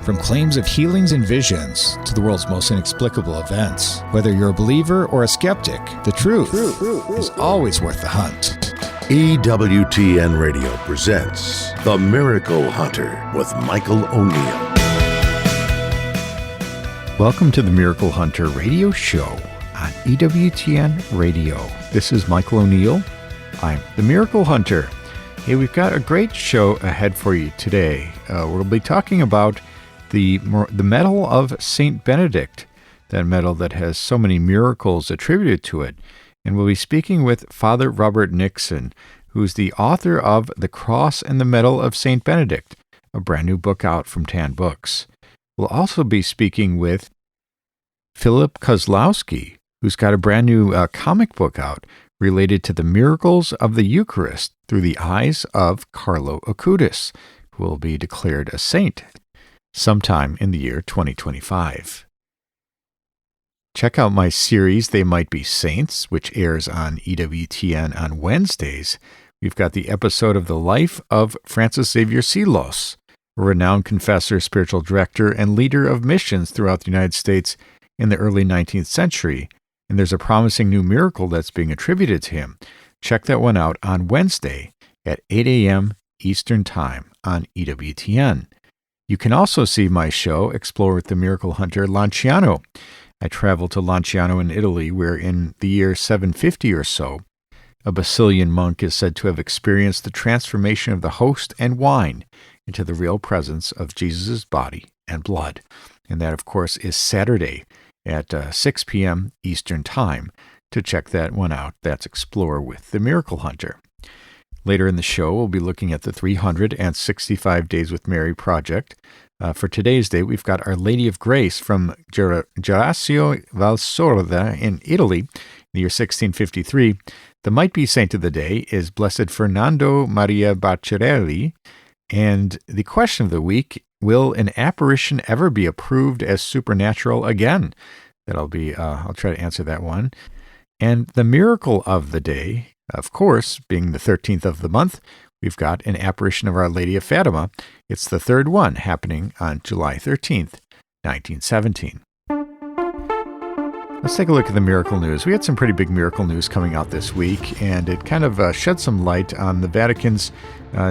From claims of healings and visions to the world's most inexplicable events, whether you're a believer or a skeptic, the truth is always worth the hunt. EWTN Radio presents The Miracle Hunter with Michael O'Neill. Welcome to the Miracle Hunter radio show on EWTN Radio. This is Michael O'Neill. I'm the Miracle Hunter. Hey, we've got a great show ahead for you today. We'll be talking about the medal of Saint Benedict, that medal that has so many miracles attributed to it. And we'll be speaking with Father Robert Nixon, who's the author of The Cross and the Medal of Saint Benedict, a brand new book out from Tan Books. We'll also be speaking with Philip Koslowki, who's got a brand new comic book out related to the miracles of the Eucharist through the eyes of Carlo Acutis, who will be declared a saint sometime in the year 2025. Check out my series, They Might Be Saints, which airs on EWTN on Wednesdays. We've got the episode of the life of Francis Xavier Silos, a renowned confessor, spiritual director, and leader of missions throughout the United States in the early 19th century. And there's a promising new miracle that's being attributed to him. Check that one out on Wednesday at 8 a.m. Eastern Time on EWTN. You can also see my show, Explore with the Miracle Hunter, Lanciano. I traveled to Lanciano in Italy, where in the year 750 or so, a Basilian monk is said to have experienced the transformation of the host and wine into the real presence of Jesus' body and blood. And that, of course, is Saturday at 6 p.m. Eastern Time. To check that one out, that's Explore with the Miracle Hunter. Later in the show, we'll be looking at the 365 Days with Mary project. For today's day, we've got Our Lady of Grace from Gerasio Valsorda in Italy, in the year 1653. The might-be saint of the day is Blessed Fernando Maria Bacciarelli. And the question of the week, will an apparition ever be approved as supernatural again? I'll try to answer that one. And the miracle of the day, of course, being the 13th of the month, we've got an apparition of Our Lady of Fatima. It's the third one, happening on July 13th, 1917. Let's take a look at the miracle news. We had some pretty big miracle news coming out this week, and it kind of shed some light on the Vatican's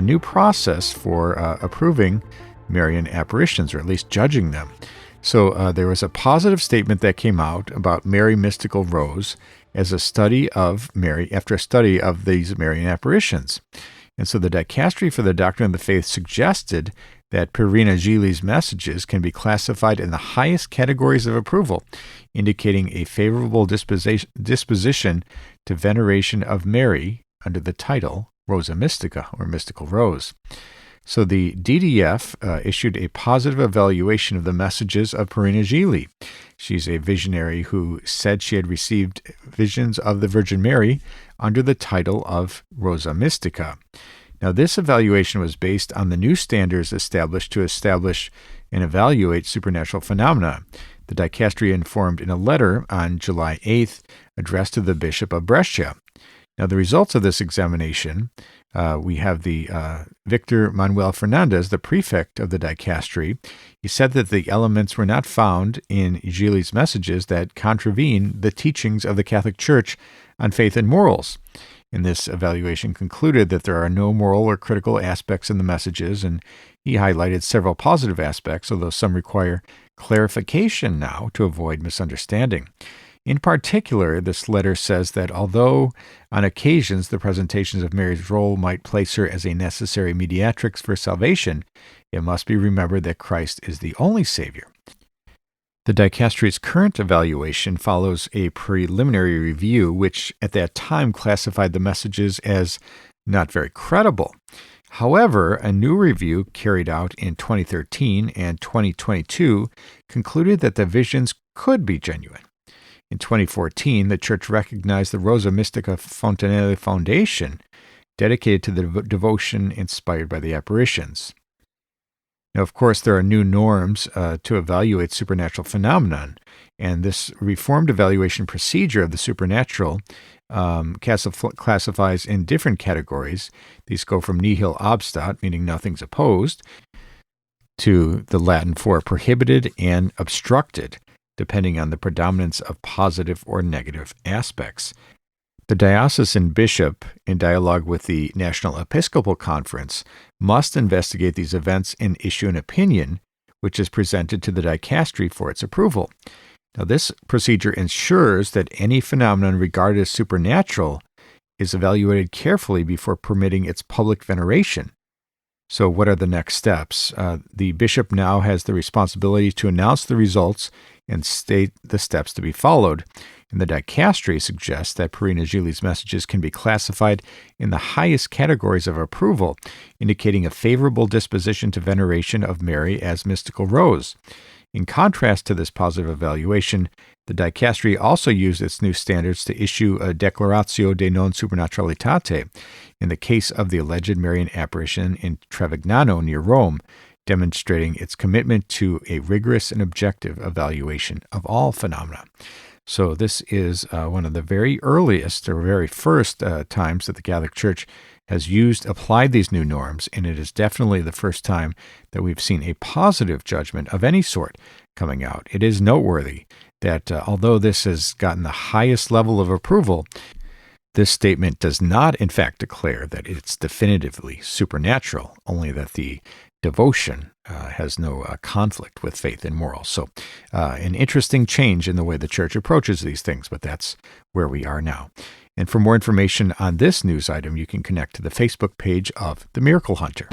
new process for approving Marian apparitions, or at least judging them. So there was a positive statement that came out about Mary Mystical Rose as a study of Mary, after a study of these Marian apparitions. And so the Dicastery for the Doctrine of the Faith suggested that Perina Gili's messages can be classified in the highest categories of approval, indicating a favorable disposition to veneration of Mary under the title Rosa Mystica, or Mystical Rose. So the DDF issued a positive evaluation of the messages of Perina Gili. She's a visionary who said she had received visions of the Virgin Mary under the title of Rosa Mystica. Now, this evaluation was based on the new standards established to establish and evaluate supernatural phenomena. The Dicastery informed in a letter on July 8th addressed to the Bishop of Brescia. Now, the results of this examination, we have the Victor Manuel Fernandez, the prefect of the Dicastery. He said that the elements were not found in Gili's messages that contravene the teachings of the Catholic Church on faith and morals. And this evaluation concluded that there are no moral or critical aspects in the messages, and he highlighted several positive aspects, although some require clarification now to avoid misunderstanding. In particular, this letter says that although on occasions the presentations of Mary's role might place her as a necessary mediatrix for salvation, it must be remembered that Christ is the only Savior. The Dicastery's current evaluation follows a preliminary review, which at that time classified the messages as not very credible. However, a new review carried out in 2013 and 2022 concluded that the visions could be genuine. In 2014, the Church recognized the Rosa Mystica Fontanelle Foundation, dedicated to the devotion inspired by the apparitions. Now, of course, there are new norms to evaluate supernatural phenomenon, and this reformed evaluation procedure of the supernatural classifies in different categories. These go from nihil obstat, meaning nothing's opposed, to the Latin for prohibited and obstructed, depending on the predominance of positive or negative aspects. The diocesan bishop, in dialogue with the National Episcopal Conference, must investigate these events and issue an opinion, which is presented to the dicastery for its approval. Now, this procedure ensures that any phenomenon regarded as supernatural is evaluated carefully before permitting its public veneration. So what are the next steps? The bishop now has the responsibility to announce the results and state the steps to be followed. And the dicastery suggests that Purina Juli's messages can be classified in the highest categories of approval, indicating a favorable disposition to veneration of Mary as mystical rose. In contrast to this positive evaluation, the dicastery also used its new standards to issue a Declaratio de non supernaturalitate in the case of the alleged Marian apparition in Trevignano near Rome, demonstrating its commitment to a rigorous and objective evaluation of all phenomena. So this is one of the very earliest or very first times that the Catholic Church has applied these new norms, and it is definitely the first time that we've seen a positive judgment of any sort coming out. It is noteworthy that although this has gotten the highest level of approval, this statement does not, in fact, declare that it's definitively supernatural, only that the devotion has no conflict with faith and morals. So an interesting change in the way the Church approaches these things, but that's where we are now. And for more information on this news item, you can connect to the Facebook page of The Miracle Hunter.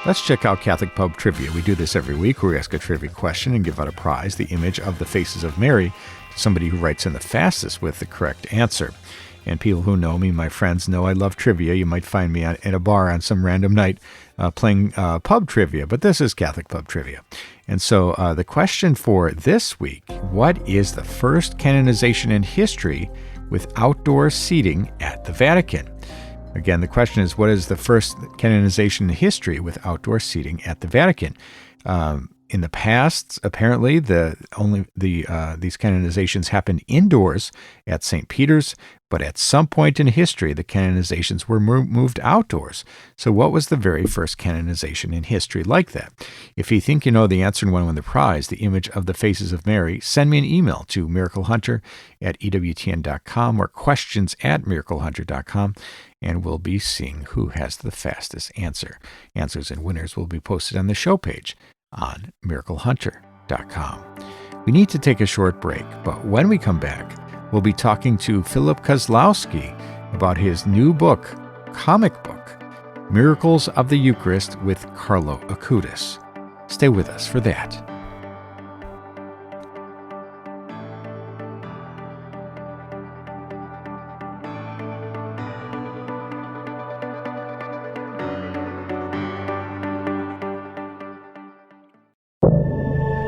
Let's check out Catholic Pub Trivia. We do this every week where we ask a trivia question and give out a prize, the image of the faces of Mary, to somebody who writes in the fastest with the correct answer. And people who know me, my friends, know I love trivia. You might find me at a bar on some random night playing pub trivia, but this is Catholic Pub Trivia. And so the question for this week, what is the first canonization in history with outdoor seating at the Vatican? Again, the question is, what is the first canonization in history with outdoor seating at the Vatican? In the past, apparently, these canonizations happened indoors at St. Peter's, but at some point in history, the canonizations were moved outdoors. So what was the very first canonization in history like that? If you think you know the answer and want to win the prize, the image of the faces of Mary, send me an email to miraclehunter@EWTN.com or questions@miraclehunter.com, and we'll be seeing who has the fastest answer. Answers and winners will be posted on the show page on miraclehunter.com. We need to take a short break, but when we come back, we'll be talking to Philip Koslowki about his new book, comic book, Miracles of the Eucharist with Carlo Acutis. Stay with us for that.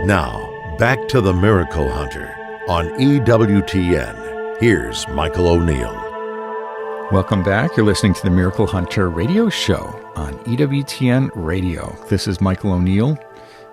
Now, back to the Miracle Hunter on EWTN. Here's Michael O'Neill. Welcome back. You're listening to the Miracle Hunter radio show on EWTN Radio. This is Michael O'Neill.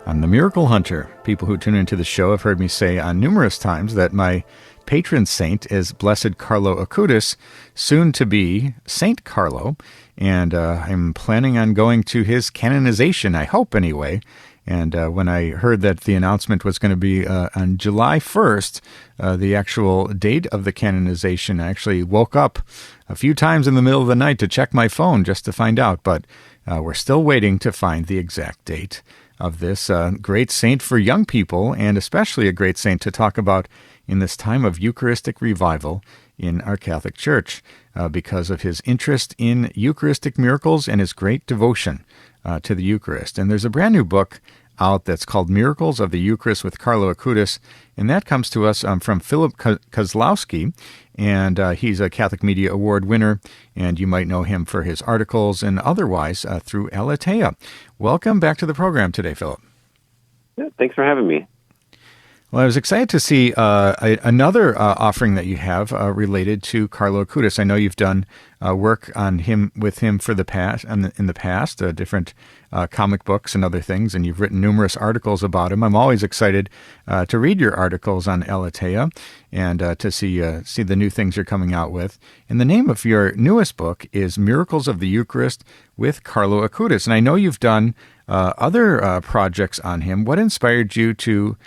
I'm the Miracle Hunter. People who tune into the show have heard me say on numerous times that my patron saint is Blessed Carlo Acutis, soon to be Saint Carlo, and I'm planning on going to his canonization, I hope anyway. And when I heard that the announcement was going to be on July 1st, the actual date of the canonization, I actually woke up a few times in the middle of the night to check my phone just to find out. But we're still waiting to find the exact date of this great saint for young people, and especially a great saint to talk about in this time of Eucharistic revival in our Catholic Church because of his interest in Eucharistic miracles and his great devotion to the Eucharist. And there's a brand new book out that's called Miracles of the Eucharist with Carlo Acutis, and that comes to us from Philip Koslowki, and he's a Catholic Media Award winner, and you might know him for his articles and otherwise through Aletheia. Welcome back to the program today, Philip. Yeah, thanks for having me. Well, I was excited to see another offering that you have related to Carlo Acutis. I know you've done work on him with him for the past in the past, different comic books and other things, and you've written numerous articles about him. I'm always excited to read your articles on Aletheia and to see the new things you're coming out with. And the name of your newest book is Miracles of the Eucharist with Carlo Acutis. And I know you've done other projects on him. What inspired you to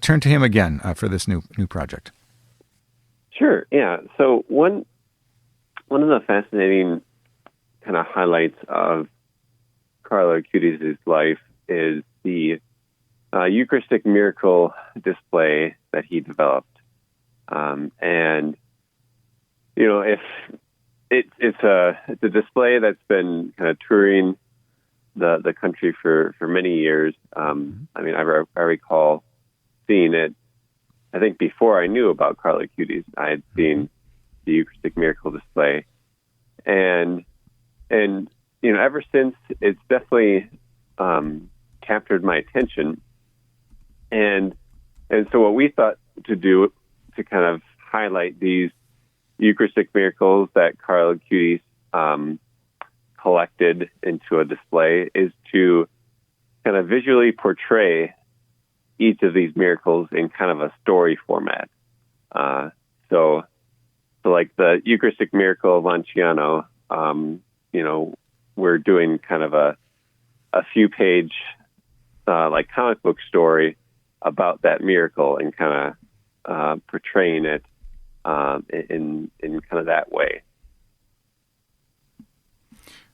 turn to him again for this new project? Sure. Yeah. So one of the fascinating kind of highlights of Carlo Acutis' life is the Eucharistic miracle display that he developed. And if it's a display that's been kind of touring the country for many years. I mean, I recall seeing it. I think before I knew about Carlo Acutis, I had seen the Eucharistic miracle display, and ever since, it's definitely captured my attention. And so what we thought to do to kind of highlight these Eucharistic miracles that Carlo Acutis collected into a display is to kind of visually portray each of these miracles in kind of a story format. So like the Eucharistic miracle of Lanciano, we're doing kind of a few page like comic book story about that miracle and kind of portraying it in kind of that way.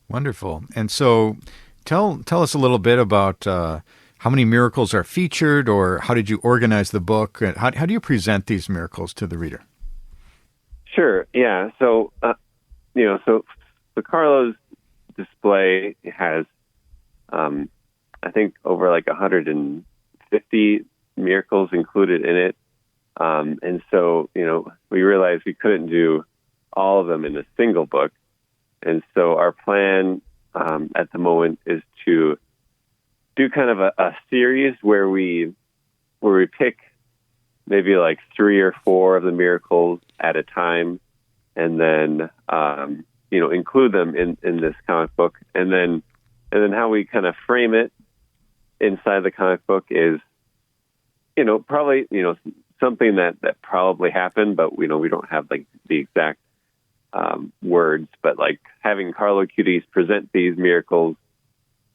Wonderful. And so tell us a little bit about how many miracles are featured, or how did you organize the book? And how do you present these miracles to the reader? Sure. Yeah. So, so Carlo's display has, I think, over like 150 miracles included in it. And so, we realized we couldn't do all of them in a single book. And so our plan at the moment is to do kind of a series where we pick maybe like 3 or 4 of the miracles at a time, and then include them in this comic book, and then how we kind of frame it inside the comic book is probably something that probably happened, but we don't have like the exact words, but like having Carlo Acutis present these miracles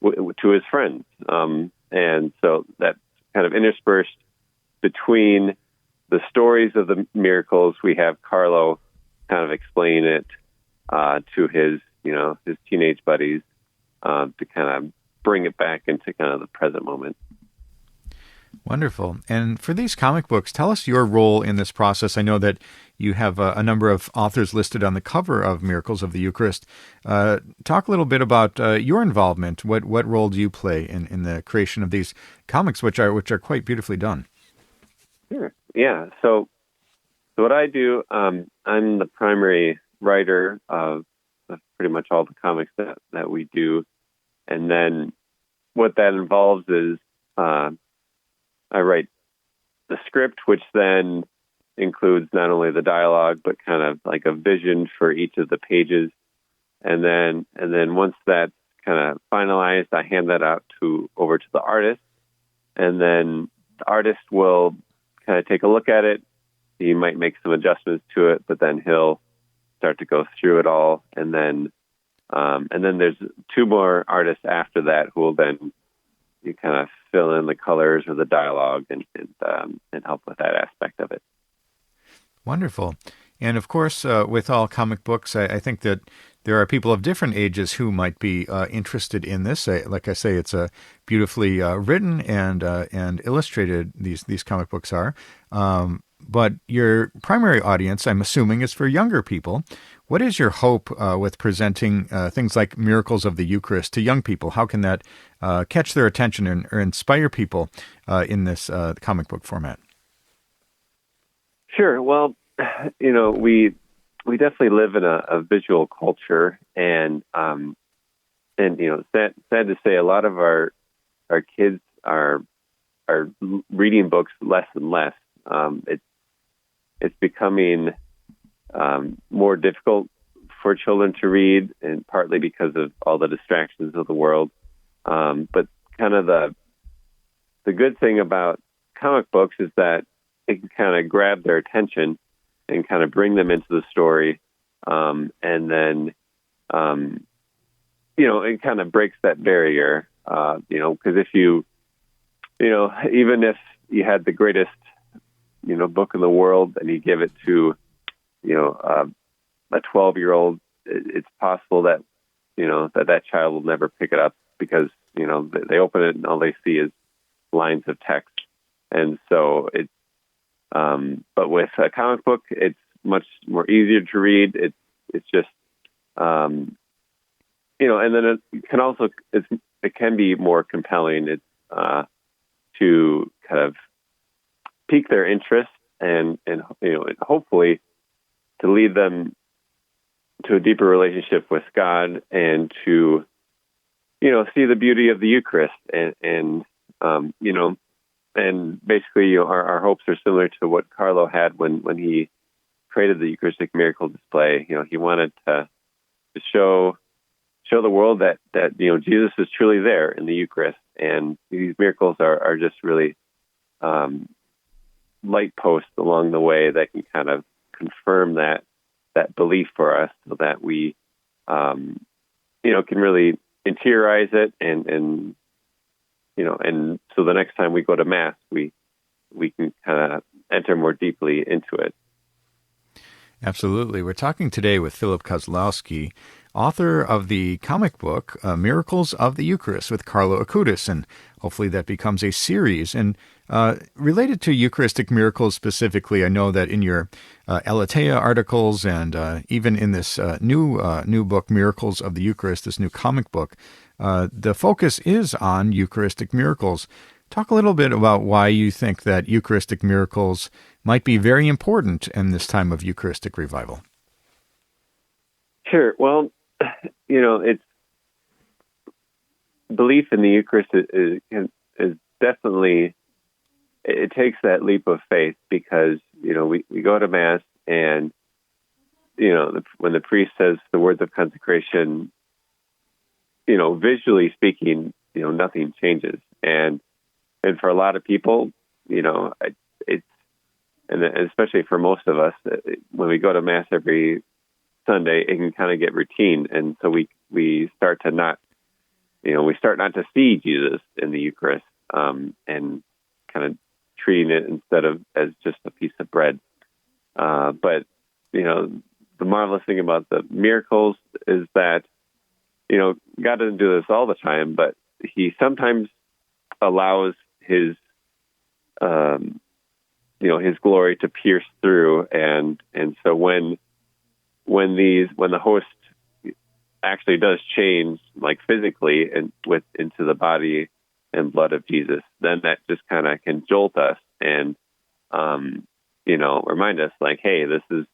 to his friends. And so that's kind of interspersed between the stories of the miracles. We have Carlo kind of explain it to his teenage buddies to kind of bring it back into kind of the present moment. Wonderful. And for these comic books, tell us your role in this process. I know that you have a number of authors listed on the cover of Miracles of the Eucharist. Talk a little bit about your involvement. What role do you play in the creation of these comics, which are quite beautifully done? Sure. Yeah. So what I do, I'm the primary writer of pretty much all the comics that we do. And then what that involves is I write the script, which then includes not only the dialogue, but kind of like a vision for each of the pages. And then once that's kind of finalized, I hand that out over to the artist. And then the artist will kind of take a look at it. He might make some adjustments to it, but then he'll start to go through it all. And then there's 2 more artists after that who will then you kind of fill in the colors or the dialogue and help with that aspect of it. Wonderful. And of course, with all comic books, I think that there are people of different ages who might be interested in this. Like I say, it's beautifully written and illustrated. These comic books are. But your primary audience, I'm assuming, is for younger people. What is your hope with presenting things like Miracles of the Eucharist to young people? How can that catch their attention or inspire people in this comic book format? Sure. Well, we definitely live in a visual culture, and sad to say, a lot of our kids are reading books less and less. It's becoming more difficult for children to read, and partly because of all the distractions of the world. But kind of the good thing about comic books is that it can kind of grab their attention and kind of bring them into the story, and then it kind of breaks that barrier. Because if even if you had the greatest book in the world and you give it to a 12-year-old, it's possible that that child will never pick it up because they open it and all they see is lines of text. And so it's but with a comic book, it's much more easier to read. It's just and then it can also it can be more compelling. It's to kind of pique their interest and hopefully to lead them to a deeper relationship with God and to see the beauty of the Eucharist and basically our hopes are similar to what Carlo had when he created the Eucharistic miracle display. He wanted to show the world that Jesus is truly there in the Eucharist, and these miracles are just really light posts along the way that can kind of confirm that belief for us, so that we can really interiorize it and so the next time we go to Mass, we can kind of enter more deeply into it. Absolutely. We're talking today with Philip Koslowki, author of the comic book, Miracles of the Eucharist with Carlo Acutis, and hopefully that becomes a series. And related to Eucharistic miracles specifically, I know that in your Aletheia articles and even in this new book, Miracles of the Eucharist, this new comic book, the focus is on Eucharistic miracles. Talk a little bit about why you think that Eucharistic miracles might be very important in this time of Eucharistic revival. Sure. Well, it's belief in the Eucharist is definitely, it takes that leap of faith because, we go to Mass and, when the priest says the words of consecration, visually speaking, nothing changes. And for a lot of people, it's, and especially for most of us, when we go to Mass every Sunday, it can kind of get routine. And so we start to not to see Jesus in the Eucharist, and kind of treating it instead of as just a piece of bread. But, the marvelous thing about the miracles is that, God doesn't do this all the time, but he sometimes allows his glory to pierce through. And so when the host actually does change, like physically and into the body and blood of Jesus, then that just kind of can jolt us and, remind us like, hey, this is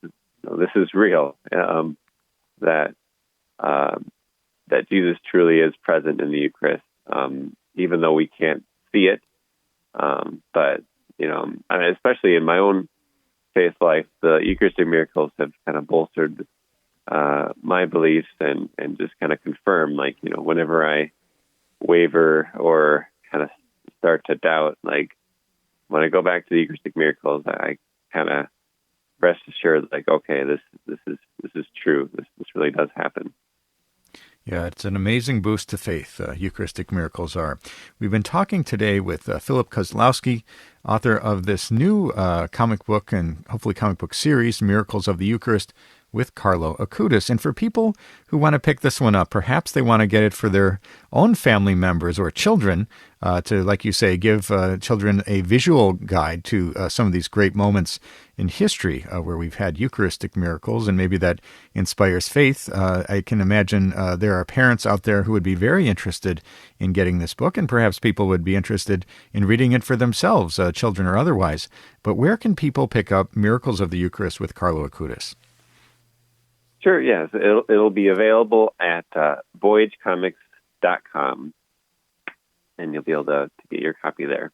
real, that Jesus truly is present in the Eucharist, even though we can't see it. But, especially in my own faith life, the Eucharistic miracles have kind of bolstered my beliefs and just kind of confirm, like, whenever I waver or kind of start to doubt, like, when I go back to the Eucharistic miracles, I kind of rest assured, like, okay, this is true. This really does happen. Yeah, it's an amazing boost to faith, Eucharistic miracles are. We've been talking today with Philip Koslowki, author of this new comic book and hopefully comic book series, Miracles of the Eucharist, with Carlo Acutis. And for people who want to pick this one up, perhaps they want to get it for their own family members or children to, like you say, give children a visual guide to some of these great moments in history where we've had Eucharistic miracles, and maybe that inspires faith. I can imagine there are parents out there who would be very interested in getting this book, and perhaps people would be interested in reading it for themselves, children or otherwise. But where can people pick up Miracles of the Eucharist with Carlo Acutis? Sure, yes. It'll be available at voyagecomics.com, and you'll be able to get your copy there.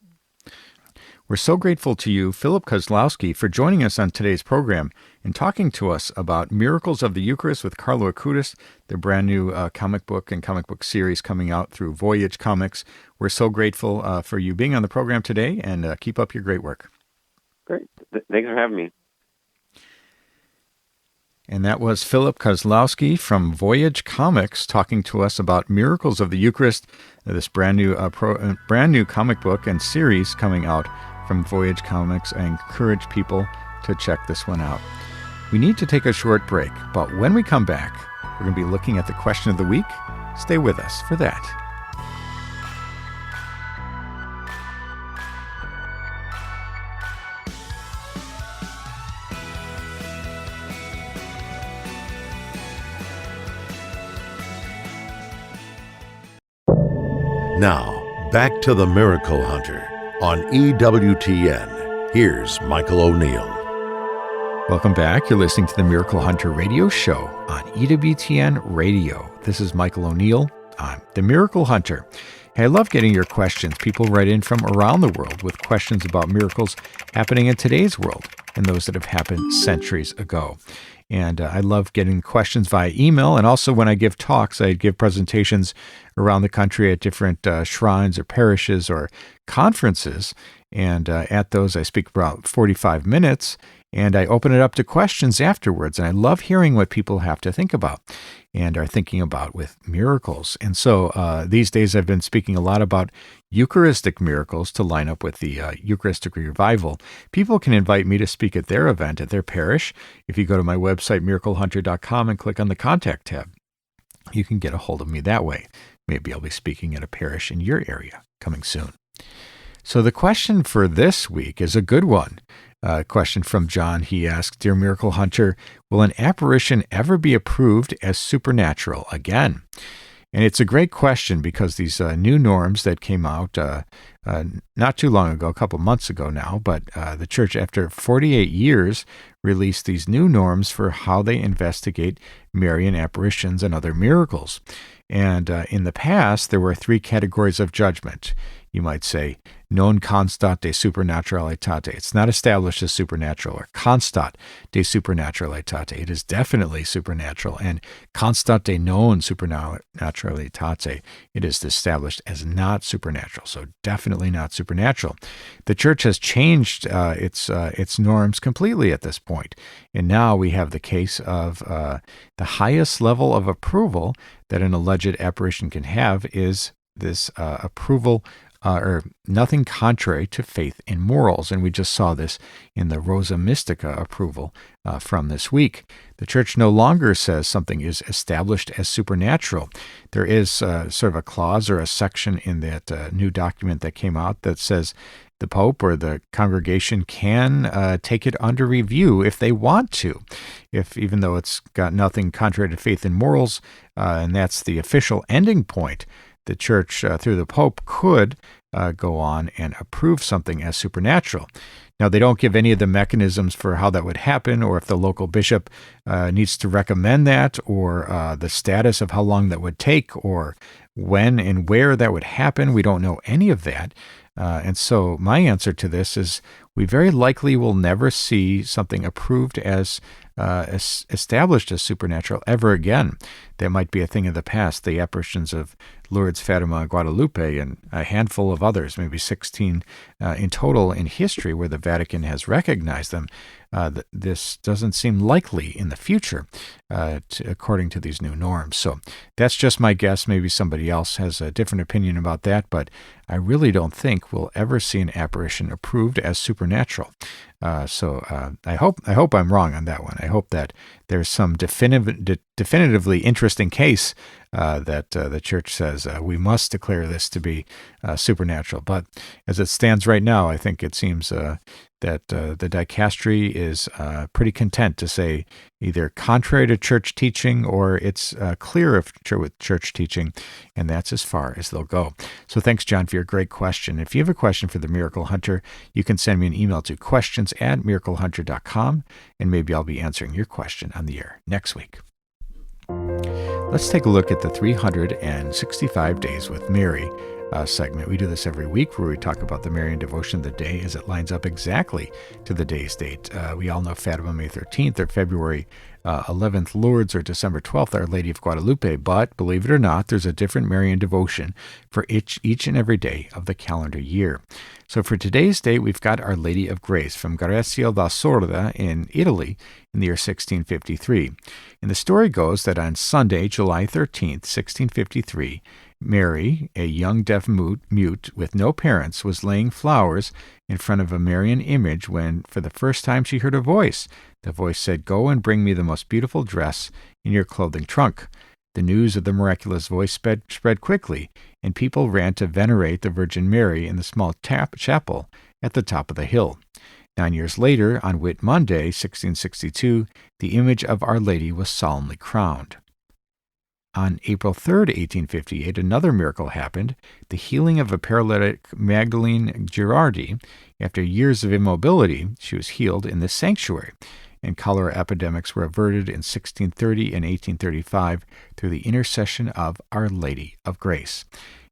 We're so grateful to you, Philip Koslowki, for joining us on today's program and talking to us about Miracles of the Eucharist with Carlo Acutis, the brand new comic book and comic book series coming out through Voyage Comics. We're so grateful for you being on the program today, and keep up your great work. Great. Thanks for having me. And that was Philip Koslowki from Voyage Comics talking to us about Miracles of the Eucharist, this brand new comic book and series coming out from Voyage Comics. I encourage people to check this one out. We need to take a short break, but when we come back, we're going to be looking at the question of the week. Stay with us for that. Now, back to the Miracle Hunter on EWTN. Here's Michael O'Neill. Welcome back. You're listening to the Miracle Hunter radio show on EWTN Radio. This is Michael O'Neill. I'm the Miracle Hunter. Hey, I love getting your questions. People write in from around the world with questions about miracles happening in today's world and those that have happened centuries ago. And I love getting questions via email. And also when I give talks, I give presentations around the country at different shrines or parishes or conferences. And at those, I speak for about 45 minutes. And I open it up to questions afterwards. And I love hearing what people have to think about and are thinking about with miracles. And so these days I've been speaking a lot about Eucharistic miracles to line up with the Eucharistic revival. People can invite me to speak at their event, at their parish. If you go to my website, miraclehunter.com, and click on the Contact tab, you can get a hold of me that way. Maybe I'll be speaking at a parish in your area coming soon. So the question for this week is a good one. A question from John. He asked, Dear Miracle Hunter, will an apparition ever be approved as supernatural again? And it's a great question because these new norms that came out not too long ago, a couple months ago now, but the Church, after 48 years, released these new norms for how they investigate Marian apparitions and other miracles. And in the past, there were 3 categories of judgment. You might say, non constat de supernaturalitate. It's not established as supernatural, or constat de supernaturalitate. It is definitely supernatural. And constat de non supernaturalitate. It is established as not supernatural. So definitely not supernatural. The Church has changed its norms completely at this point. And now we have the case of the highest level of approval that an alleged apparition can have is this approval or nothing contrary to faith and morals. And we just saw this in the Rosa Mystica approval from this week. The Church no longer says something is established as supernatural. There is sort of a clause or a section in that new document that came out that says the Pope or the congregation can take it under review if they want to, even though it's got nothing contrary to faith and morals, and that's the official ending point. The Church, through the Pope, could go on and approve something as supernatural. Now, they don't give any of the mechanisms for how that would happen, or if the local bishop needs to recommend that, or the status of how long that would take, or when and where that would happen. We don't know any of that. And so my answer to this is we very likely will never see something approved as established as supernatural ever again. That might be a thing of the past. The apparitions of Lourdes, Fatima, Guadalupe, and a handful of others, maybe 16 in total in history where the Vatican has recognized them. This doesn't seem likely in the future, according to these new norms. So that's just my guess. Maybe somebody else has a different opinion about that, but I really don't think we'll ever see an apparition approved as supernatural. So I hope I'm wrong on that one. I hope that there's some definitively interesting case that the Church says we must declare this to be supernatural. But as it stands right now, I think it seems that the dicastery is pretty content to say either contrary to Church teaching or it's clear of Church teaching, and that's as far as they'll go. So thanks, John, for your great question. If you have a question for the Miracle Hunter, you can send me an email to questions@miraclehunter.com, and maybe I'll be answering your question on the air next week. Let's take a look at the 365 Days with Mary segment. We do this every week where we talk about the Marian devotion of the day as it lines up exactly to the day's date. We all know Fatima, May 13th, or February 11th, Lourdes, or December 12th, Our Lady of Guadalupe. But believe it or not, there's a different Marian devotion for each and every day of the calendar year. So for today's date, we've got Our Lady of Grace from Grezia del Sorda in Italy in the year 1653. And the story goes that on Sunday, July 13th, 1653, Mary, a young deaf mute with no parents, was laying flowers in front of a Marian image when, for the first time, she heard a voice. The voice said, "Go and bring me the most beautiful dress in your clothing trunk." The news of the miraculous voice spread quickly, and people ran to venerate the Virgin Mary in the small chapel at the top of the hill. 9 years later, on Whit Monday, 1662, the image of Our Lady was solemnly crowned. On April 3rd, 1858, another miracle happened, the healing of a paralytic Magdalene Girardi. After years of immobility, she was healed in this sanctuary, and cholera epidemics were averted in 1630 and 1835 through the intercession of Our Lady of Grace.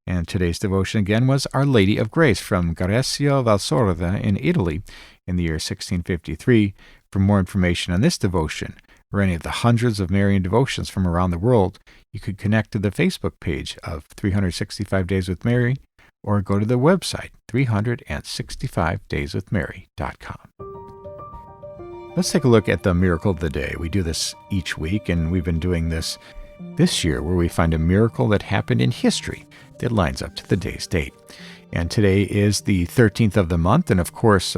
And today's devotion again was Our Lady of Grace from Grezia del Sorda in Italy in the year 1653. For more information on this devotion, or any of the hundreds of Marian devotions from around the world, you could connect to the Facebook page of 365 Days with Mary, or go to the website, 365dayswithmary.com. Let's take a look at the miracle of the day. We do this each week, and we've been doing this year, where we find a miracle that happened in history that lines up to the day's date. And today is the 13th of the month, and of course,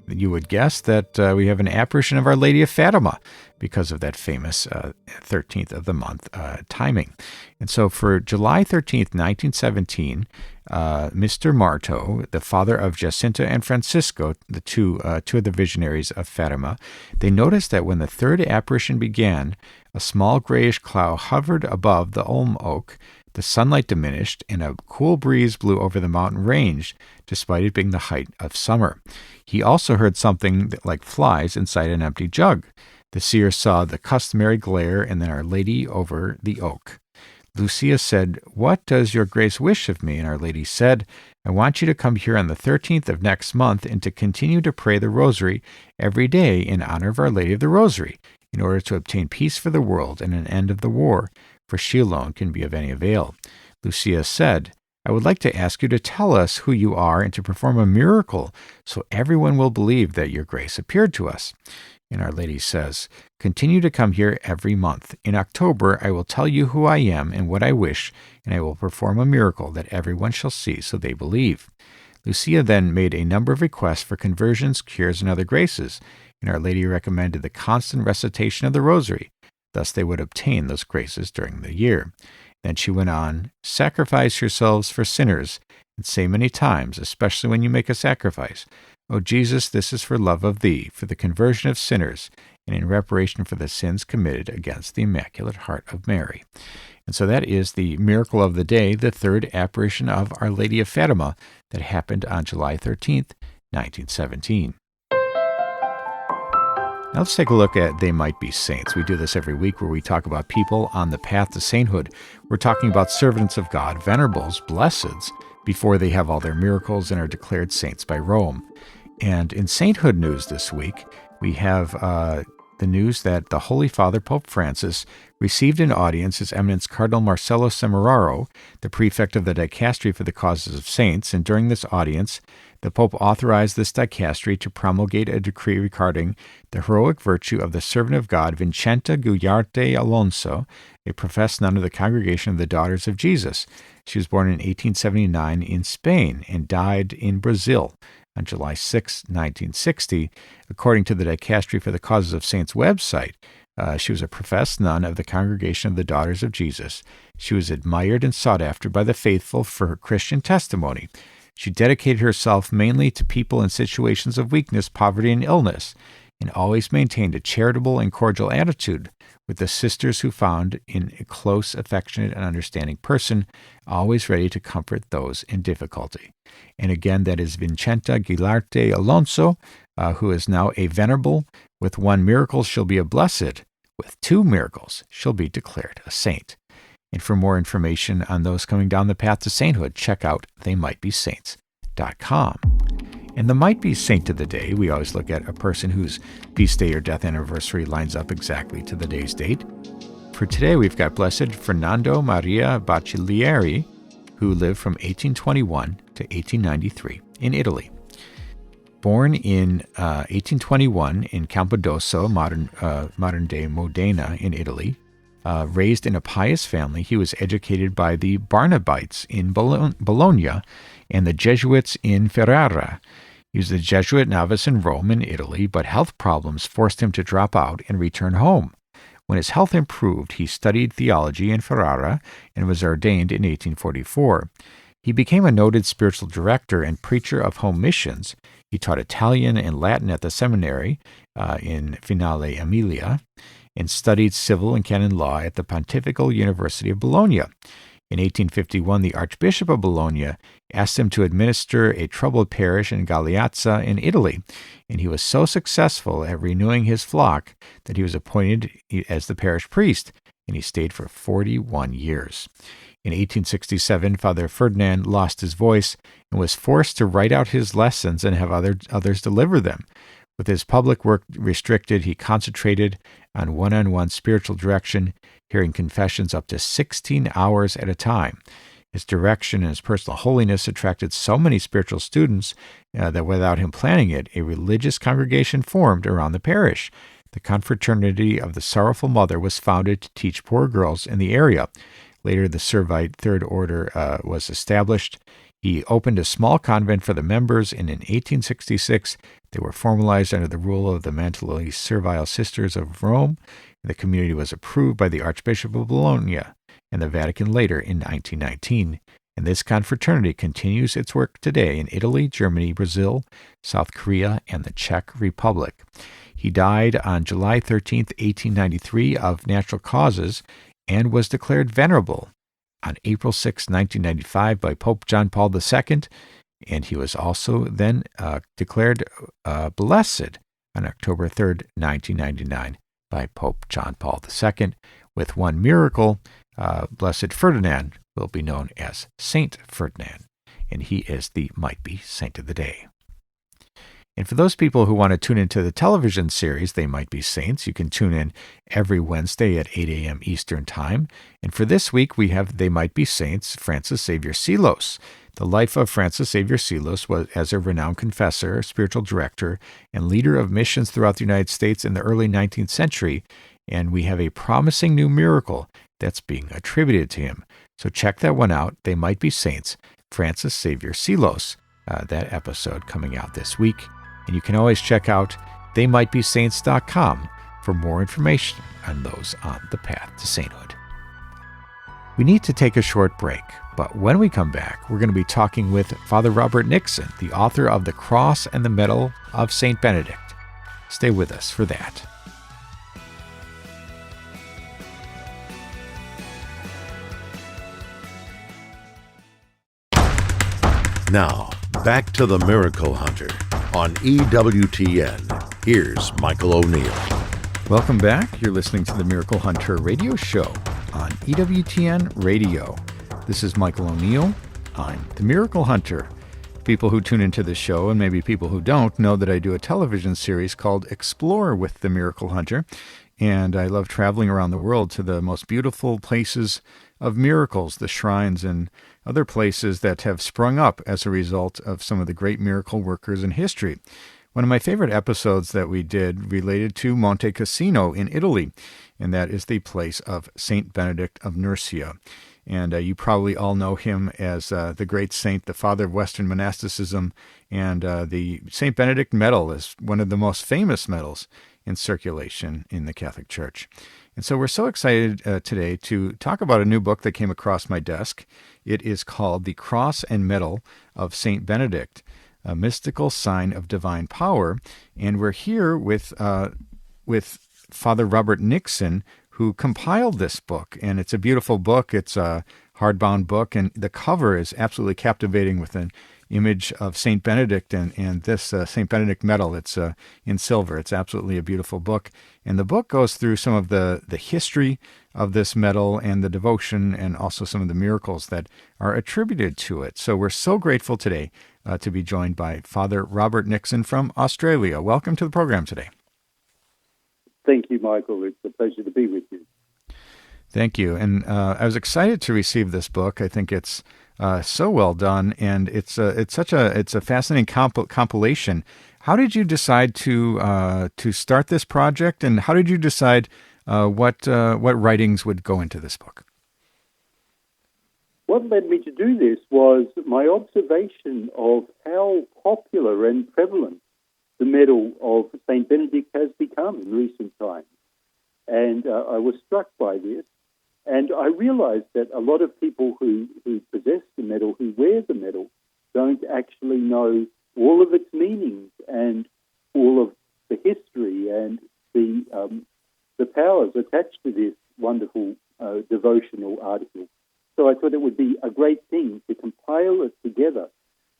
you would guess that we have an apparition of Our Lady of Fatima because of that famous 13th of the month timing. And so for July 13th, 1917, Mr. Marto, the father of Jacinta and Francisco, the two of the visionaries of Fatima, they noticed that when the third apparition began, a small grayish cloud hovered above the elm oak. The sunlight diminished, and a cool breeze blew over the mountain range, despite it being the height of summer. He also heard something like flies inside an empty jug. The seer saw the customary glare and then Our Lady over the oak. Lucia said, "What does your grace wish of me?" And Our Lady said, "I want you to come here on the 13th of next month and to continue to pray the Rosary every day in honor of Our Lady of the Rosary, in order to obtain peace for the world and an end of the war, for she alone can be of any avail." Lucia said, "I would like to ask you to tell us who you are and to perform a miracle so everyone will believe that your grace appeared to us." And Our Lady says, "Continue to come here every month. In October, I will tell you who I am and what I wish, and I will perform a miracle that everyone shall see so they believe." Lucia then made a number of requests for conversions, cures, and other graces, and Our Lady recommended the constant recitation of the Rosary. Thus they would obtain those graces during the year. Then she went on, "Sacrifice yourselves for sinners, and say many times, especially when you make a sacrifice, 'O Jesus, this is for love of thee, for the conversion of sinners, and in reparation for the sins committed against the Immaculate Heart of Mary.'" And so that is the miracle of the day, the third apparition of Our Lady of Fatima that happened on July 13th, 1917. Now let's take a look at They Might Be Saints. We do this every week where we talk about people on the path to sainthood. We're talking about servants of God, venerables, blesseds, before they have all their miracles and are declared saints by Rome. And in sainthood news this week, we have the news that the Holy Father, Pope Francis, received an audience His Eminence Cardinal Marcello Semeraro, the prefect of the Dicastery for the Causes of Saints, and during this audience, the Pope authorized this dicastery to promulgate a decree regarding the heroic virtue of the servant of God Vincenta Gugliarte Alonso, a professed nun of the Congregation of the Daughters of Jesus. She was born in 1879 in Spain and died in Brazil on July 6, 1960. According to the Dicastery for the Causes of Saints website, she was a professed nun of the Congregation of the Daughters of Jesus. She was admired and sought after by the faithful for her Christian testimony. She dedicated herself mainly to people in situations of weakness, poverty, and illness, and always maintained a charitable and cordial attitude with the sisters who found in a close, affectionate, and understanding person, always ready to comfort those in difficulty. And again, that is Vincenta Gugliarte Alonso, who is now a venerable. With one miracle, she'll be a blessed. With two miracles, she'll be declared a saint. And for more information on those coming down the path to sainthood, check out theymightbesaints.com. And the Might Be Saint of the day, we always look at a person whose feast day or death anniversary lines up exactly to the day's date. For today, we've got Blessed Fernando Maria Baccellieri, who lived from 1821 to 1893 in Italy. Born in 1821 in Campodoso, modern-day Modena in Italy, raised in a pious family, he was educated by the Barnabites in Bologna and the Jesuits in Ferrara. He was a Jesuit novice in Rome and Italy, but health problems forced him to drop out and return home. When his health improved, he studied theology in Ferrara and was ordained in 1844. He became a noted spiritual director and preacher of home missions. He taught Italian and Latin at the seminary in Finale Emilia and studied civil and canon law at the Pontifical University of Bologna. In 1851, the Archbishop of Bologna asked him to administer a troubled parish in Galeazza in Italy, and he was so successful at renewing his flock that he was appointed as the parish priest, and he stayed for 41 years. In 1867, Father Ferdinand lost his voice and was forced to write out his lessons and have others deliver them. With his public work restricted, he concentrated on one-on-one spiritual direction, hearing confessions up to 16 hours at a time. His direction and his personal holiness attracted so many spiritual students that without him planning it, a religious congregation formed around the parish. The Confraternity of the Sorrowful Mother was founded to teach poor girls in the area. Later, the Servite Third Order was established. He opened a small convent for the members, and in 1866, they were formalized under the rule of the mentally servile Sisters of Rome. The community was approved by the Archbishop of Bologna and the Vatican later in 1919. And this confraternity continues its work today in Italy, Germany, Brazil, South Korea, and the Czech Republic. He died on July 13, 1893, of natural causes, and was declared venerable on April 6, 1995 by Pope John Paul II, and he was also then declared blessed on October 3, 1999 by Pope John Paul II. With one miracle, Blessed Ferdinand will be known as Saint Ferdinand, and he is the Might Be Saint of the Day. And for those people who want to tune into the television series, They Might Be Saints, you can tune in every Wednesday at 8 a.m. Eastern Time. And for this week, we have They Might Be Saints, Francis Xavier Seelos. The life of Francis Xavier Seelos was as a renowned confessor, spiritual director, and leader of missions throughout the United States in the early 19th century. And we have a promising new miracle that's being attributed to him. So check that one out, They Might Be Saints, Francis Xavier Seelos, that episode coming out this week. And you can always check out theymightbesaints.com for more information on those on the path to sainthood. We need to take a short break, but when we come back, we're going to be talking with Father Robert Nixon, the author of The Cross and the Medal of St. Benedict. Stay with us for that. Now, back to the Miracle Hunter on EWTN. Here's Michael O'Neill. Welcome back. You're listening to the Miracle Hunter radio show on EWTN Radio. This is Michael O'Neill. I'm the Miracle Hunter. People who tune into the show, and maybe people who don't, know that I do a television series called Explore with the Miracle Hunter, and I love traveling around the world to the most beautiful places of miracles, the shrines and other places that have sprung up as a result of some of the great miracle workers in history. One of my favorite episodes that we did related to Monte Cassino in Italy, and that is the place of Saint Benedict of Nursia. And you probably all know him as the great saint, the father of Western monasticism, and the Saint Benedict medal is one of the most famous medals in circulation in the Catholic Church. And so we're so excited today to talk about a new book that came across my desk. It is called The Cross and Medal of St. Benedict, a mystical sign of divine power. And we're here with Father Robert Nixon, who compiled this book. And it's a beautiful book. It's a hardbound book, and the cover is absolutely captivating with an image of St. Benedict and this St. Benedict medal. It's in silver. It's absolutely a beautiful book. And the book goes through some of the history of this medal and the devotion and also some of the miracles that are attributed to it. So we're so grateful today to be joined by Father Robert Nixon from Australia. Welcome to the program today. Thank you, Michael. It's a pleasure to be with you. Thank you. And I was excited to receive this book. I think it's so well done, and it's a fascinating compilation. How did you decide to start this project, and how did you decide what writings would go into this book? What led me to do this was my observation of how popular and prevalent the medal of St. Benedict has become in recent times. And I was struck by this. And I realized that a lot of people who possess the medal, who wear the medal, don't actually know all of its meanings and all of the history and the powers attached to this wonderful devotional article. So I thought it would be a great thing to compile it together,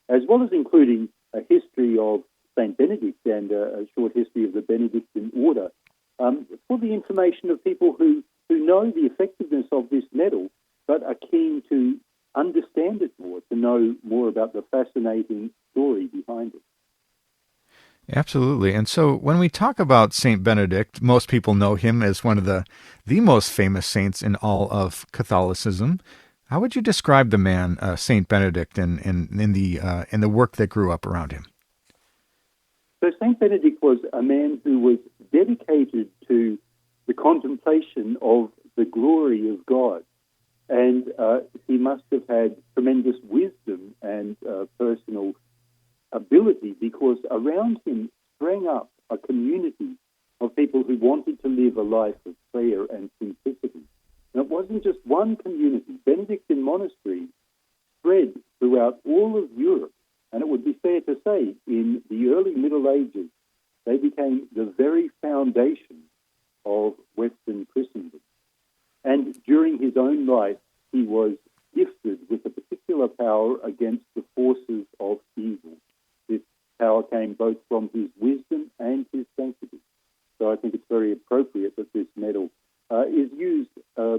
as well as including a history of St. Benedict and a short history of the Benedictine order, for the information of people who know the effectiveness of this medal, but are keen to understand it more, to know more about the fascinating story behind it. Absolutely. And so when we talk about St. Benedict, most people know him as one of the most famous saints in all of Catholicism. How would you describe the man, St. Benedict, and in the work that grew up around him? So St. Benedict was a man who was dedicated to the contemplation of the glory of God. And he must have had tremendous wisdom and personal ability, because around him sprang up a community of people who wanted to live a life of prayer and simplicity. And it wasn't just one community. Benedictine monasteries spread throughout all of Europe. And it would be fair to say, in the early Middle Ages, they became the very foundation of Western Christendom. And during his own life, he was gifted with a particular power against the forces of evil. This power came both from his wisdom and his sanctity. So I think it's very appropriate that this medal is used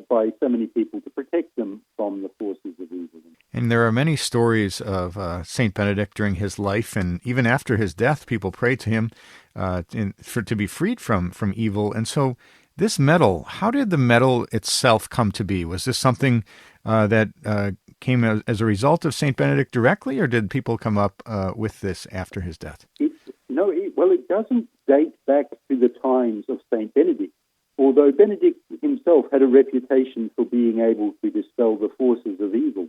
by so many people to protect them from the forces of evil. And there are many stories of St. Benedict during his life, and even after his death, people prayed to him to be freed from evil. And so this medal, how did the medal itself come to be? Was this something that came as a result of St. Benedict directly, or did people come up with this after his death? It doesn't date back to the times of St. Benedict, although Benedict himself had a reputation for being able to dispel the forces of evil.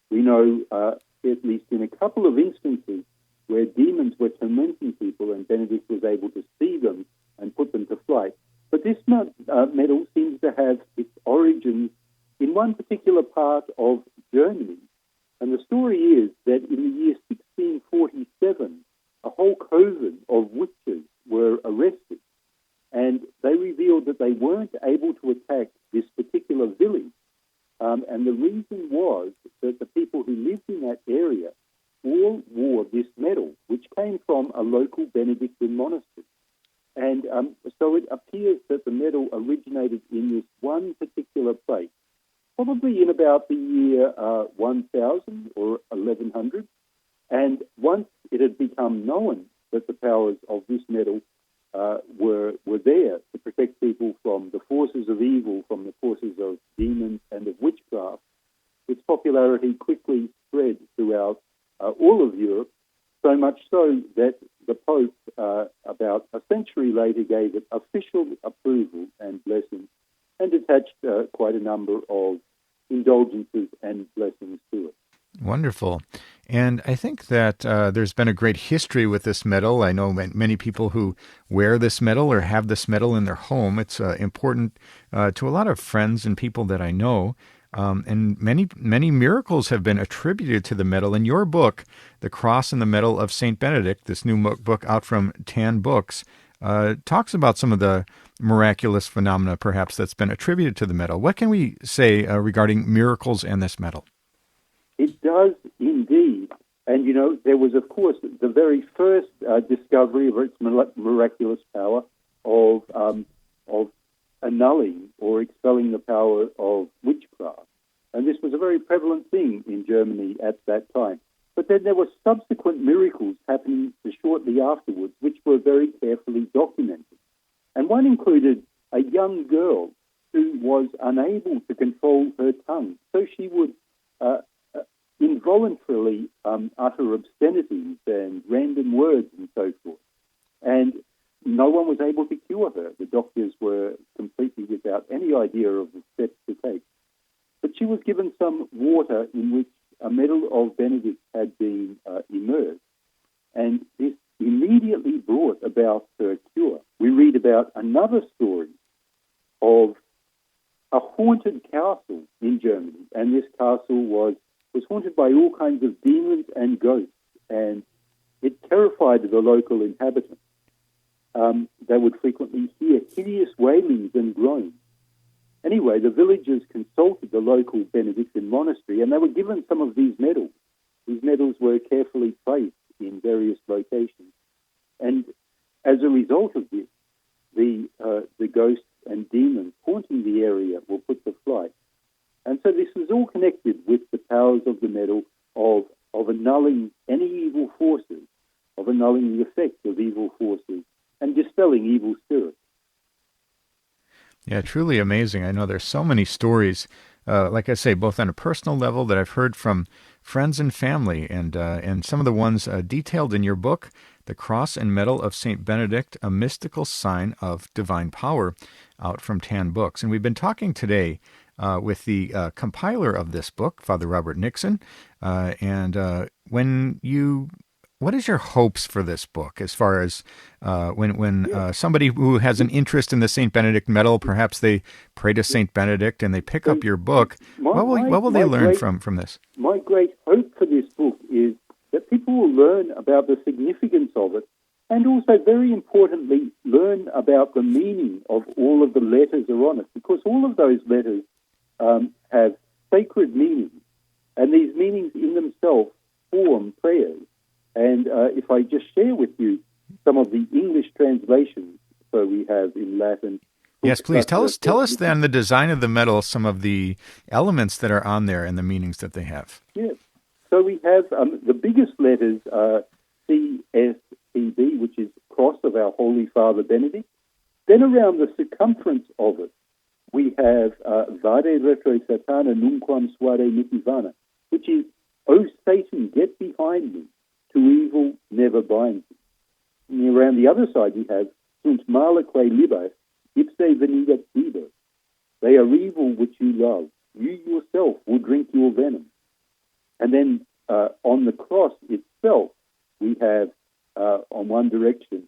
We know, at least in a couple of instances, where demons were tormenting people and Benedict was able to see them and put them to flight. But this medal seems to have its origins in one particular part of Germany. And the story is that in the year 1647, a whole coven of witches were arrested, and they revealed that they weren't able to attack this particular village. And the reason was that the people who lived in that area all wore this medal, which came from a local Benedictine monastery. And so it appears that the medal originated in this one particular place, probably in about the year 1000 or 1100. And once it had become known that the powers of this medal were there to protect people from the forces of evil, from the forces of demons and of witchcraft, its popularity quickly spread throughout all of Europe, so much so that the Pope, about a century later, gave it official approval and blessing, and attached quite a number of indulgences and blessings to it. Wonderful. And I think that there's been a great history with this medal. I know many people who wear this medal or have this medal in their home. It's important to a lot of friends and people that I know. And many miracles have been attributed to the medal. In your book, The Cross and the Medal of St. Benedict, this new book out from Tan Books, talks about some of the miraculous phenomena, perhaps, that's been attributed to the medal. What can we say regarding miracles and this medal? It does indeed. And, there was, of course, the very first discovery of its miraculous power of annulling or expelling the power of witchcraft. And this was a very prevalent thing in Germany at that time. But then there were subsequent miracles happening shortly afterwards, which were very carefully documented. And one included a young girl who was unable to control her tongue. So she would involuntarily utter obscenities and random words and so forth. And no one was able to cure her. The doctors were completely without any idea of the steps to take. But she was given some water in which a medal of Benedict had been immersed. And this immediately brought about her cure. We read about another story of a haunted castle in Germany. And this castle was haunted by all kinds of demons and ghosts. And it terrified the local inhabitants. They would frequently hear hideous wailings and groans. Anyway, the villagers consulted the local Benedictine monastery, and they were given some of these medals. These medals were carefully placed in various locations. And as a result of this, the ghosts and demons haunting the area were put to flight. And so this was all connected with the powers of the medal of annulling any evil forces, of annulling the effects of evil forces, and dispelling evil spirits. Yeah, truly amazing. I know there's so many stories, like I say, both on a personal level that I've heard from friends and family, and some of the ones detailed in your book, The Cross and Medal of St. Benedict, A Mystical Sign of Divine Power, out from Tan Books. And we've been talking today with the compiler of this book, Father Robert Nixon, what is your hopes for this book as far as when somebody who has an interest in the St. Benedict medal, perhaps they pray to St. Benedict and they pick up your book, what will they learn from this? My great hope for this book is that people will learn about the significance of it, and also, very importantly, learn about the meaning of all of the letters are on it, because all of those letters have sacred meanings, and these meanings in themselves form prayers. And if I just share with you some of the English translations, so we have in Latin. Yes, please. Tell us then the design of the medal, some of the elements that are on there and the meanings that they have. Yes. So we have the biggest letters are CSCB, which is Cross of our Holy Father Benedict. Then around the circumference of it, we have Vade retro Satana nunquam suade mitivana, which is, O Satan, get behind me. To evil never bind me. And around the other side we have Sunt malaque libas, ipse venidat vivo. They are evil which you love. You yourself will drink your venom. And then on the cross itself, we have on one direction,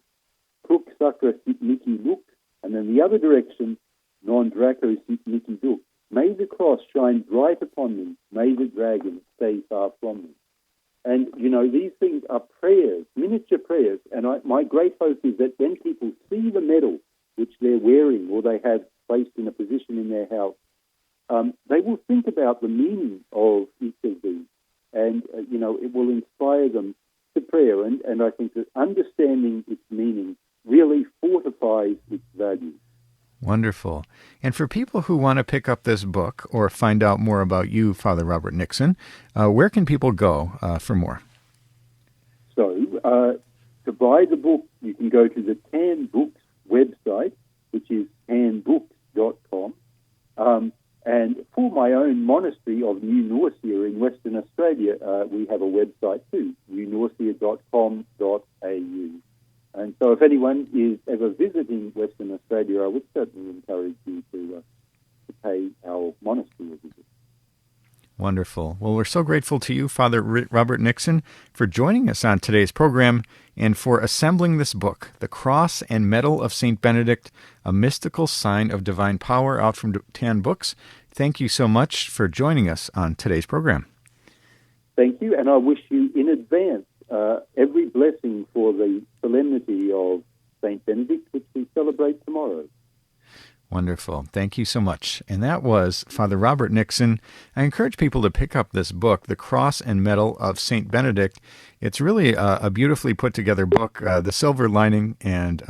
Crux sacra sit mihi luc, and then the other direction, non draco sit mihi duc. May the cross shine bright upon me. May the dragon stay far from me. And, these things are prayers, miniature prayers. And my great hope is that when people see the medal which they're wearing or they have placed in a position in their house, they will think about the meaning of each of these. And, it will inspire them to prayer. And I think that understanding its meaning really fortifies its value. Wonderful. And for people who want to pick up this book or find out more about you, Father Robert Nixon, where can people go for more? So, to buy the book, you can go to the Tan Books website, which is tanbooks.com. And for my own monastery of New Norcia in Western Australia, we have a website too, newnorcia.com.au. And so if anyone is ever visiting Western Australia, I would certainly encourage you to pay our monastery a visit. Wonderful. Well, we're so grateful to you, Father Robert Nixon, for joining us on today's program and for assembling this book, The Cross and Medal of St. Benedict, A Mystical Sign of Divine Power, out from Tan Books. Thank you so much for joining us on today's program. Thank you, and I wish you in advance every blessing for the solemnity of St. Benedict, which we celebrate tomorrow. Wonderful. Thank you so much. And that was Father Robert Nixon. I encourage people to pick up this book, The Cross and Medal of St. Benedict. It's really a beautifully put together book. The silver lining and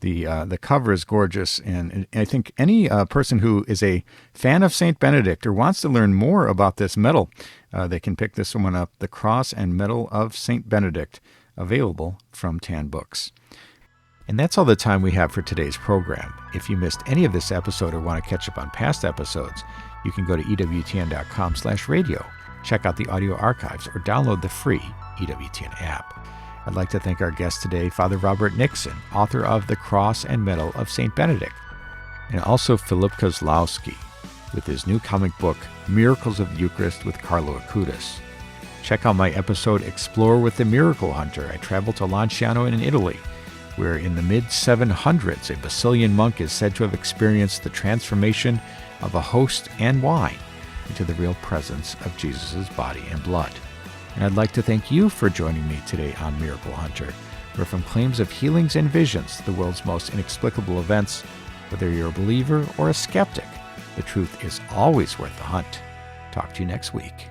the cover is gorgeous. And I think any person who is a fan of St. Benedict or wants to learn more about this medal, they can pick this one up, The Cross and Medal of St. Benedict, available from Tan Books. And that's all the time we have for today's program. If you missed any of this episode or want to catch up on past episodes, you can go to EWTN.com/radio, check out the audio archives, or download the free EWTN app. I'd like to thank our guest today, Father Robert Nixon, author of The Cross and Medal of St. Benedict, and also Philip Koslowki with his new comic book, Miracles of the Eucharist with Carlo Acutis. Check out my episode, Explore with the Miracle Hunter. I traveled to Lanciano in Italy, where in the mid-700s, a Basilian monk is said to have experienced the transformation of a host and wine into the real presence of Jesus' body and blood. And I'd like to thank you for joining me today on Miracle Hunter, where from claims of healings and visions to the world's most inexplicable events, whether you're a believer or a skeptic, the truth is always worth the hunt. Talk to you next week.